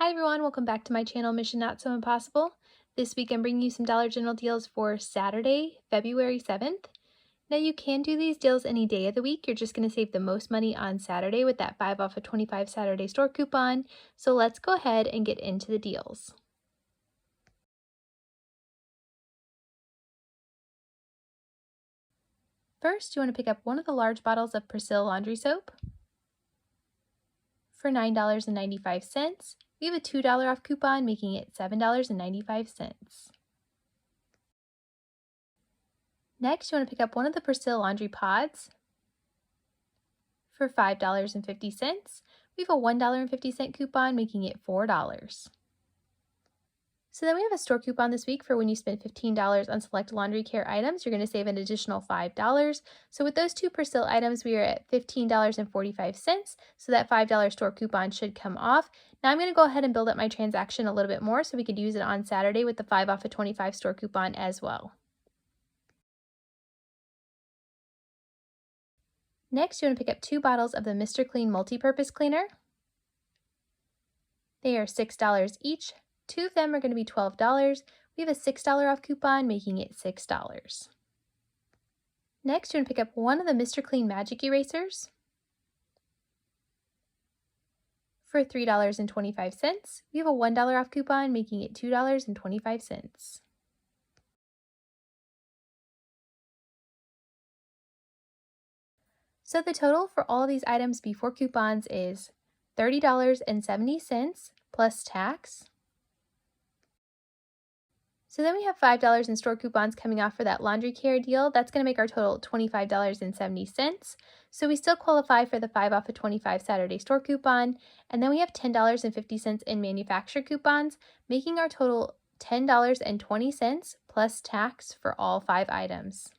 Hi everyone, welcome back to my channel Mission Not So Impossible. This week I'm bringing you some Dollar General deals for Saturday, February 7th. Now you can do these deals any day of the week. You're just going to save the most money on Saturday with that 5 off of 25 Saturday store coupon. So let's go ahead and get into the deals. First, you want to pick up one of the large bottles of Persil laundry soap for $9.95. We have a $2 off coupon, making it $7.95. Next, you want to pick up one of the Persil laundry pods for $5.50. We have a $1.50 coupon, making it $4. So then we have a store coupon this week for when you spend $15 on select laundry care items, you're going to save an additional $5. So with those two Persil items, we are at $15.45. So that $5 store coupon should come off. Now I'm going to go ahead and build up my transaction a little bit more so we could use it on Saturday with the 5 off of 25 store coupon as well. Next, you want to pick up 2 bottles of the Mr. Clean Multi-Purpose Cleaner. They are $6 each. 2 of them are going to be $12. We have a $6 off coupon, making it $6. Next, you want to pick up one of the Mr. Clean Magic Erasers for $3.25. We have a $1 off coupon, making it $2.25. So the total for all of these items before coupons is $30.70 plus tax. So then we have $5 in store coupons coming off for that laundry care deal. That's going to make our total $25.70. So we still qualify for the 5 off of 25 Saturday store coupon. And then we have $10.50 in manufacturer coupons, making our total $10.20 plus tax for all 5 items.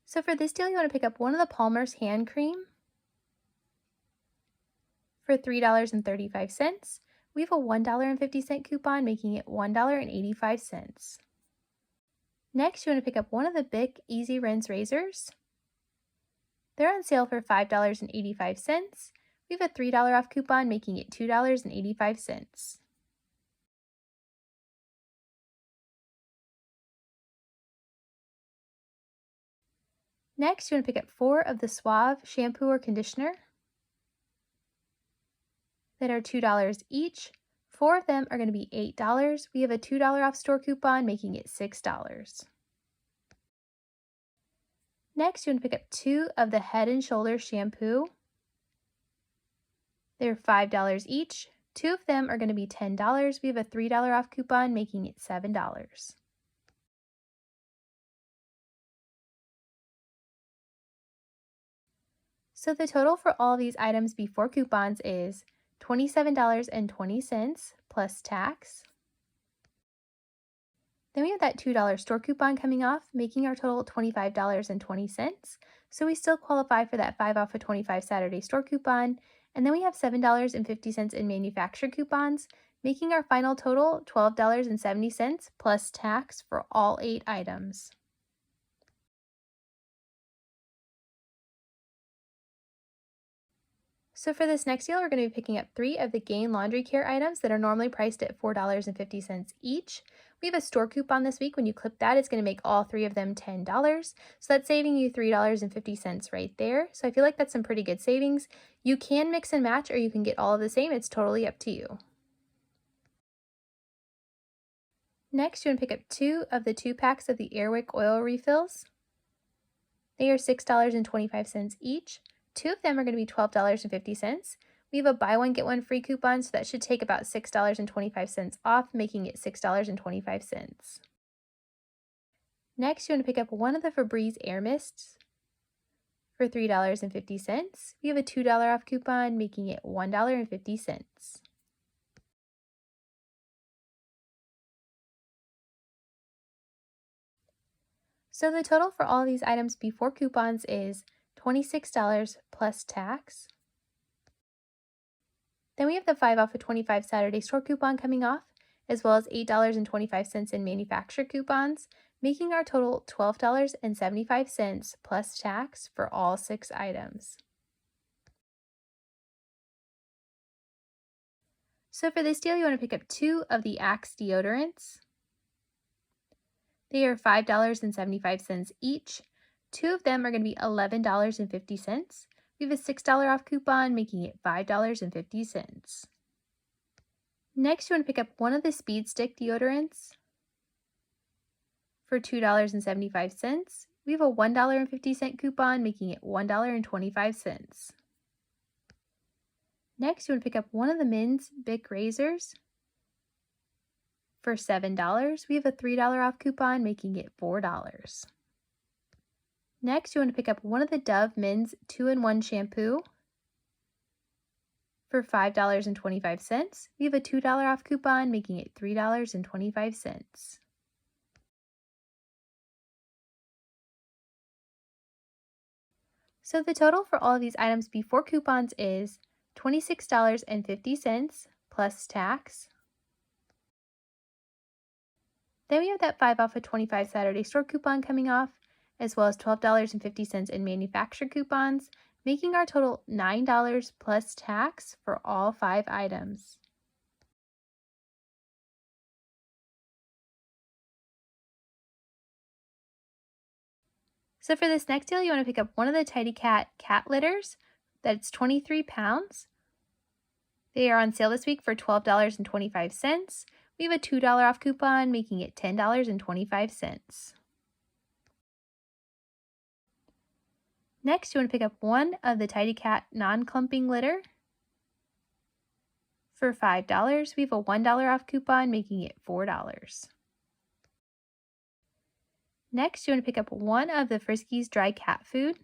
So for this deal, you want to pick up one of the Palmer's hand cream for $3.35. We have a $1.50 coupon, making it $1.85. Next, you want to pick up one of the Bic Easy Rinse razors. They're on sale for $5.85. We have a $3 off coupon, making it $2.85. Next, you want to pick up 4 of the Suave shampoo or conditioner that are $2 each. 4 of them are going to be $8. We have a $2 off store coupon, making it $6. Next, you want to pick up 2 of the Head and Shoulders shampoo. They're $5 each. 2 of them are going to be $10. We have a $3 off coupon, making it $7. So the total for all of these items before coupons is $27.20 plus tax. Then we have that $2 store coupon coming off, making our total $25.20. So we still qualify for that 5 off of 25 Saturday store coupon. And then we have $7.50 in manufacturer coupons, making our final total $12.70 plus tax for all 8 items. So for this next deal, we're going to be picking up 3 of the Gain laundry care items that are normally priced at $4.50 each. We have a store coupon this week. When you clip that, it's going to make all 3 of them $10. So that's saving you $3.50 right there. So I feel like that's some pretty good savings. You can mix and match or you can get all of the same. It's totally up to you. Next, you want to pick up 2 of the 2 packs of the Airwick oil refills. They are $6.25 each. 2 of them are going to be $12.50. We have a buy one, get one free coupon, so that should take about $6.25 off, making it $6.25. Next, you want to pick up one of the Febreze Air Mists for $3.50. We have a $2 off coupon, making it $1.50. So the total for all of these items before coupons is $26 plus tax. Then we have the 5 off of 25 Saturday store coupon coming off, as well as $8.25 in manufacturer coupons, making our total $12.75 plus tax for all 6 items. So for this deal, you want to pick up 2 of the Axe deodorants. They are $5.75 each. 2 of them are going to be $11.50. We have a $6 off coupon, making it $5.50. Next, you want to pick up one of the Speed Stick deodorants for $2.75. We have a $1.50 coupon, making it $1.25. Next, you want to pick up one of the men's Bic razors for $7. We have a $3 off coupon, making it $4. Next, you want to pick up one of the Dove men's 2-in-1 shampoo for $5.25. We have a $2 off coupon, making it $3.25. So the total for all of these items before coupons is $26.50 plus tax. Then we have that 5 off of 25 Saturday store coupon coming off, as well as $12.50 in manufacturer coupons, making our total $9 plus tax for all 5 items. So for this next deal, you want to pick up one of the Tidy Cat cat litters. That's 23 pounds. They are on sale this week for $12.25. We have a $2 off coupon, making it $10.25. Next, you want to pick up one of the Tidy Cat non-clumping litter for $5. We have a $1 off coupon, making it $4. Next, you want to pick up one of the Friskies dry cat food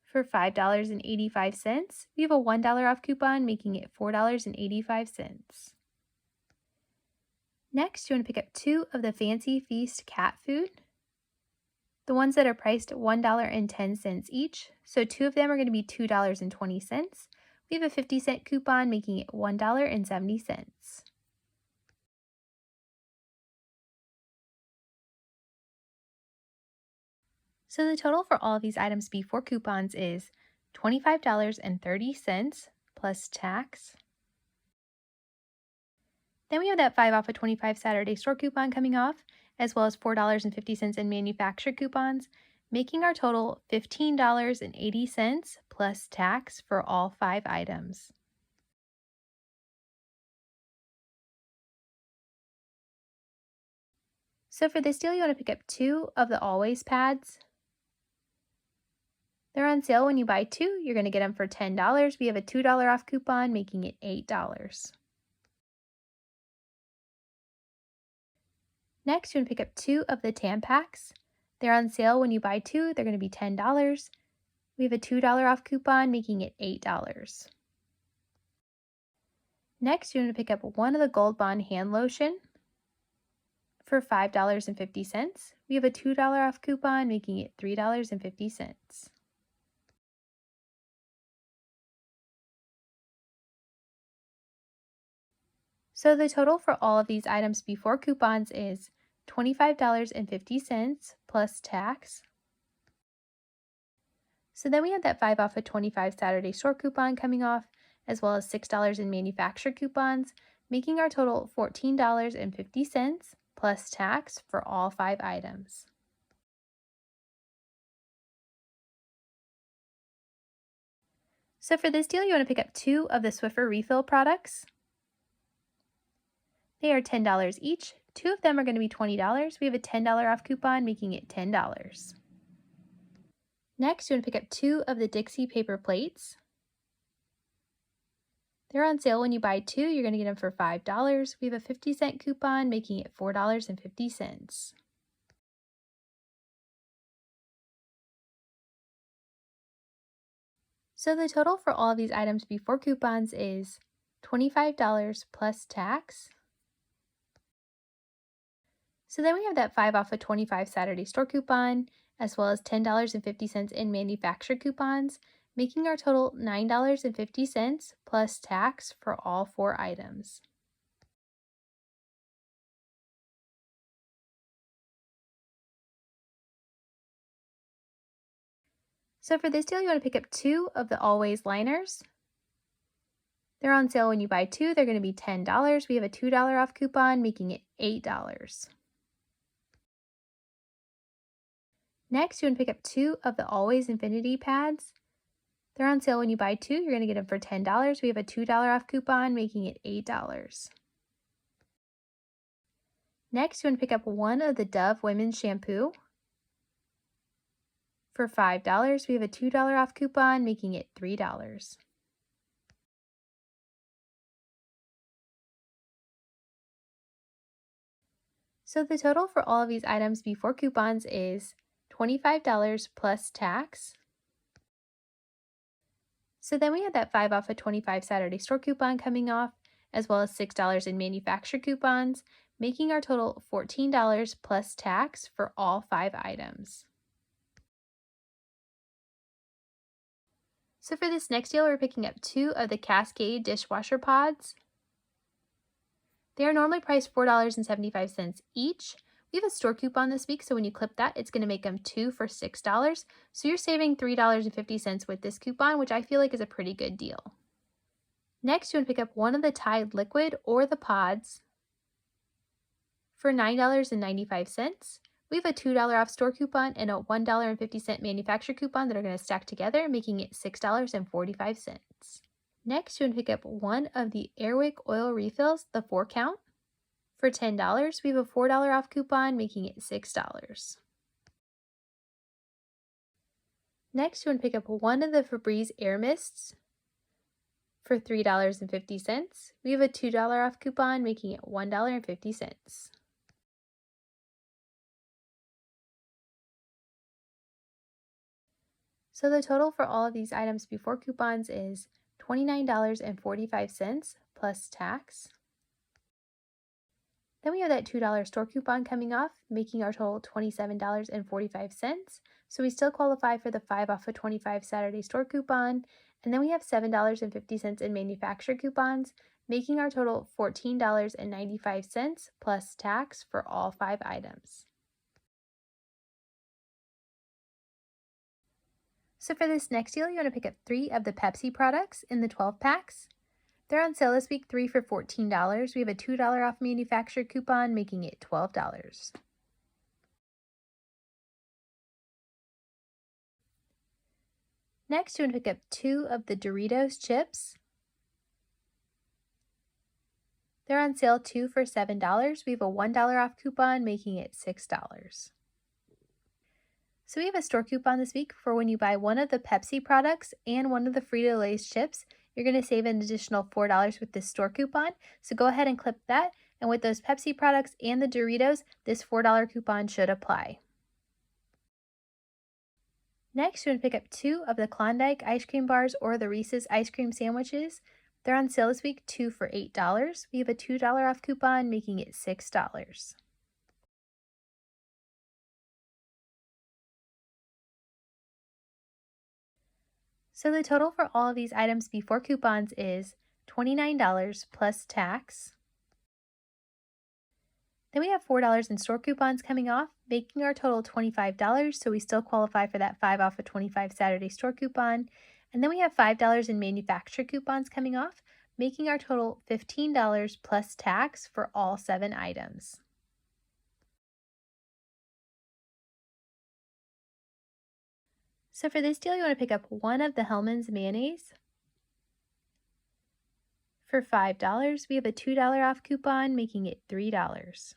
for $5.85. We have a $1 off coupon, making it $4.85. Next, you want to pick up 2 of the Fancy Feast cat food, the ones that are priced at $1.10 each. So 2 of them are going to be $2.20. We have a 50-cent coupon, making it $1.70. So the total for all of these items before coupons is $25.30 plus tax. Then we have that 5 off of 25 Saturday store coupon coming off, as well as $4.50 in manufacturer coupons, making our total $15.80 plus tax for all 5 items. So for this deal, you want to pick up 2 of the Always pads. They're on sale when you buy 2. You're going to get them for $10. We have a $2 off coupon, making it $8. Next, you want to pick up 2 of the Tampax. They're on sale when you buy 2. They're going to be $10. We have a $2 off coupon, making it $8. Next, you want to pick up one of the Gold Bond hand lotion for $5.50. We have a $2 off coupon, making it $3.50. So the total for all of these items before coupons is $25.50 plus tax. So then we have that 5 off of 25 Saturday store coupon coming off, as well as $6 in manufacturer coupons, making our total $14.50 plus tax for all 5 items. So for this deal, you want to pick up 2 of the Swiffer refill products. They are $10 each. 2 of them are going to be $20. We have a $10 off coupon, making it $10. Next, you want to pick up 2 of the Dixie paper plates. They're on sale when you buy 2. You're going to get them for $5. We have a 50-cent coupon, making it $4.50. So the total for all of these items before coupons is $25 plus tax. So then we have that 5 off of 25 Saturday store coupon, as well as $10.50 in manufacturer coupons, making our total $9.50 plus tax for all 4 items. So for this deal, you want to pick up 2 of the Always liners They're on sale when you buy two. They're going to be $10. We have a $2 off coupon, making it $8. Next, you want to pick up two of the Always Infinity pads. They're on sale when you buy two. You're going to get them for $10. We have a $2 off coupon, making it $8. Next, you want to pick up one of the Dove Women's Shampoo. For $5, we have a $2 off coupon, making it $3. So the total for all of these items before coupons is $25 plus tax. So then we had that 5 off of 25 Saturday store coupon coming off, as well as $6 in manufacturer coupons, making our total $14 plus tax for all 5 items. So for this next deal, we're picking up two of the Cascade dishwasher pods. They are normally priced $4.75 each. We have a store coupon this week, so when you clip that, it's going to make them two for $6. So you're saving $3.50 with this coupon, which I feel like is a pretty good deal. Next, you want to pick up one of the Tide liquid or the pods for $9.95. We have a $2 off store coupon and a $1.50 manufacturer coupon that are going to stack together, making it $6.45. Next, you want to pick up one of the Airwick oil refills, the 4 count. For $10, we have a $4 off coupon, making it $6. Next, you want to pick up one of the Febreze air mists for $3.50. We have a $2 off coupon, making it $1.50. So the total for all of these items before coupons is $29.45 plus tax. Then we have that $2 store coupon coming off, making our total $27.45. So we still qualify for the 5 off of 25 Saturday store coupon. And then we have $7.50 in manufacturer coupons, making our total $14.95 plus tax for all 5 items. So for this next deal, you want to pick up 3 of the Pepsi products in the 12 packs. They're on sale this week, 3 for $14. We have a $2 off manufacturer coupon, making it $12. Next, you want to pick up 2 of the Doritos chips. They're on sale 2 for $7. We have a $1 off coupon, making it $6. So we have a store coupon this week for when you buy one of the Pepsi products and one of the Frito-Lay's chips. You're going to save an additional $4 with this store coupon. So go ahead and clip that. And with those Pepsi products and the Doritos, this $4 coupon should apply. Next, you want to pick up 2 of the Klondike ice cream bars or the Reese's ice cream sandwiches. They're on sale this week, 2 for $8. We have a $2 off coupon, making it $6. So the total for all of these items before coupons is $29 plus tax. Then we have $4 in store coupons coming off, making our total $25, so we still qualify for that 5 off of 25 Saturday store coupon. And then we have $5 in manufacturer coupons coming off, making our total $15 plus tax for all 7 items. So for this deal, you want to pick up one of the Hellmann's mayonnaise for $5. We have a $2 off coupon, making it $3.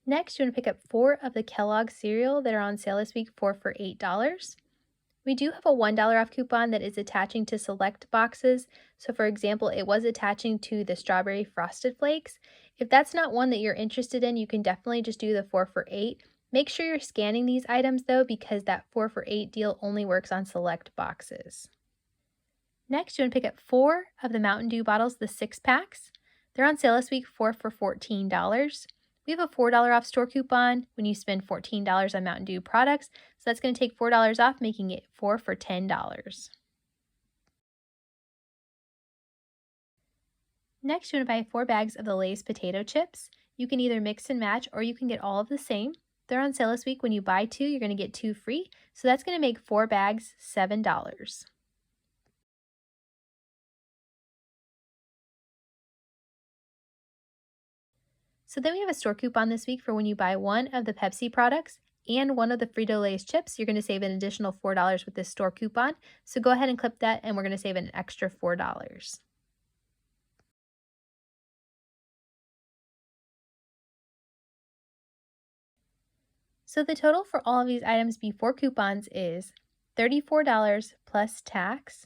Next, you want to pick up 4 of the Kellogg's cereal that are on sale this week, 4 for $8. We do have a $1 off coupon that is attaching to select boxes. So for example, it was attaching to the strawberry frosted flakes. If that's not one that you're interested in, you can definitely just do the 4 for $8. Make sure you're scanning these items though, because that 4 for $8 deal only works on select boxes. Next, you want to pick up 4 of the Mountain Dew bottles, the 6 packs. They're on sale this week, 4 for $14. We have a $4 off store coupon when you spend $14 on Mountain Dew products, so that's going to take $4 off, making it 4 for $10. Next, you want to buy 4 bags of the Lay's potato chips. You can either mix and match, or you can get all of the same. They're on sale this week. When you buy 2, you're going to get 2 free, so that's going to make 4 bags $7. So then we have a store coupon this week for when you buy one of the Pepsi products and one of the Frito-Lay's chips. You're going to save an additional $4 with this store coupon. So go ahead and clip that and we're going to save an extra $4. So the total for all of these items before coupons is $34 plus tax.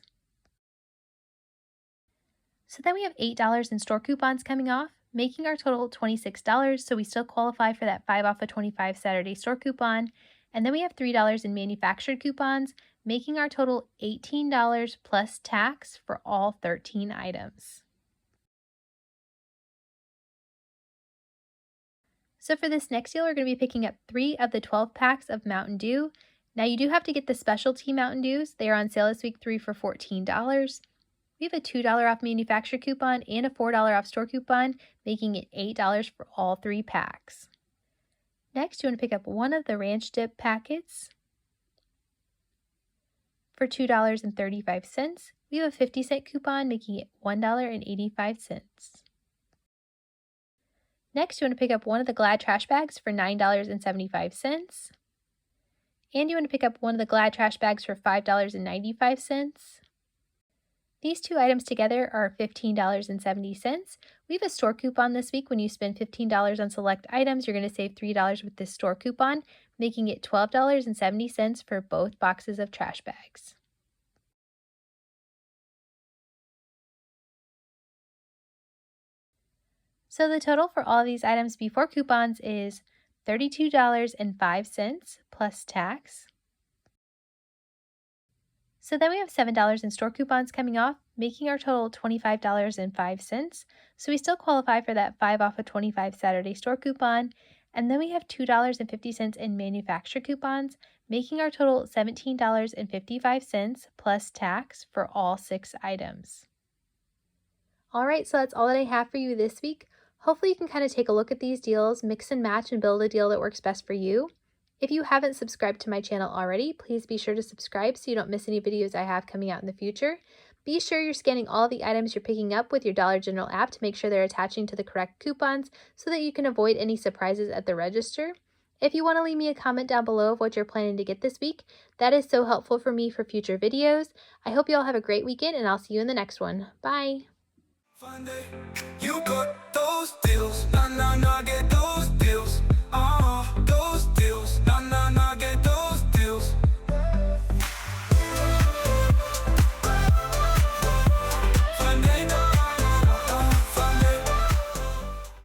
So then we have $8 in store coupons coming off, making our total $26, so we still qualify for that 5 off of 25 Saturday store coupon. And then we have $3 in manufactured coupons, making our total $18 plus tax for all 13 items. So for this next deal, we're going to be picking up 3 of the 12 packs of Mountain Dew. Now you do have to get the specialty Mountain Dews. They are on sale this week, 3 for $14. We have a $2 off manufacturer coupon and a $4 off store coupon, making it $8 for all 3 packs. Next, you want to pick up one of the ranch dip packets for $2.35. We have a 50-cent coupon, making it $1.85. Next, you want to pick up one of the Glad trash bags for $9.75. And you want to pick up one of the Glad trash bags for $5.95. These two items together are $15.70. We have a store coupon this week. When you spend $15 on select items, you're going to save $3 with this store coupon, making it $12.70 for both boxes of trash bags. So the total for all of these items before coupons is $32.05 plus tax. So then we have $7 in store coupons coming off, making our total $25.05. So we still qualify for that 5 off of 25 Saturday store coupon. And then we have $2.50 in manufacturer coupons, making our total $17.55 plus tax for all 6 items. All right, so that's all that I have for you this week. Hopefully you can kind of take a look at these deals, mix and match, and build a deal that works best for you. If you haven't subscribed to my channel already, please be sure to subscribe so you don't miss any videos I have coming out in the future. Be sure you're scanning all the items you're picking up with your Dollar General app to make sure they're attaching to the correct coupons so that you can avoid any surprises at the register. If you want to leave me a comment down below of what you're planning to get this week, that is so helpful for me for future videos. I hope you all have a great weekend and I'll see you in the next one. Bye!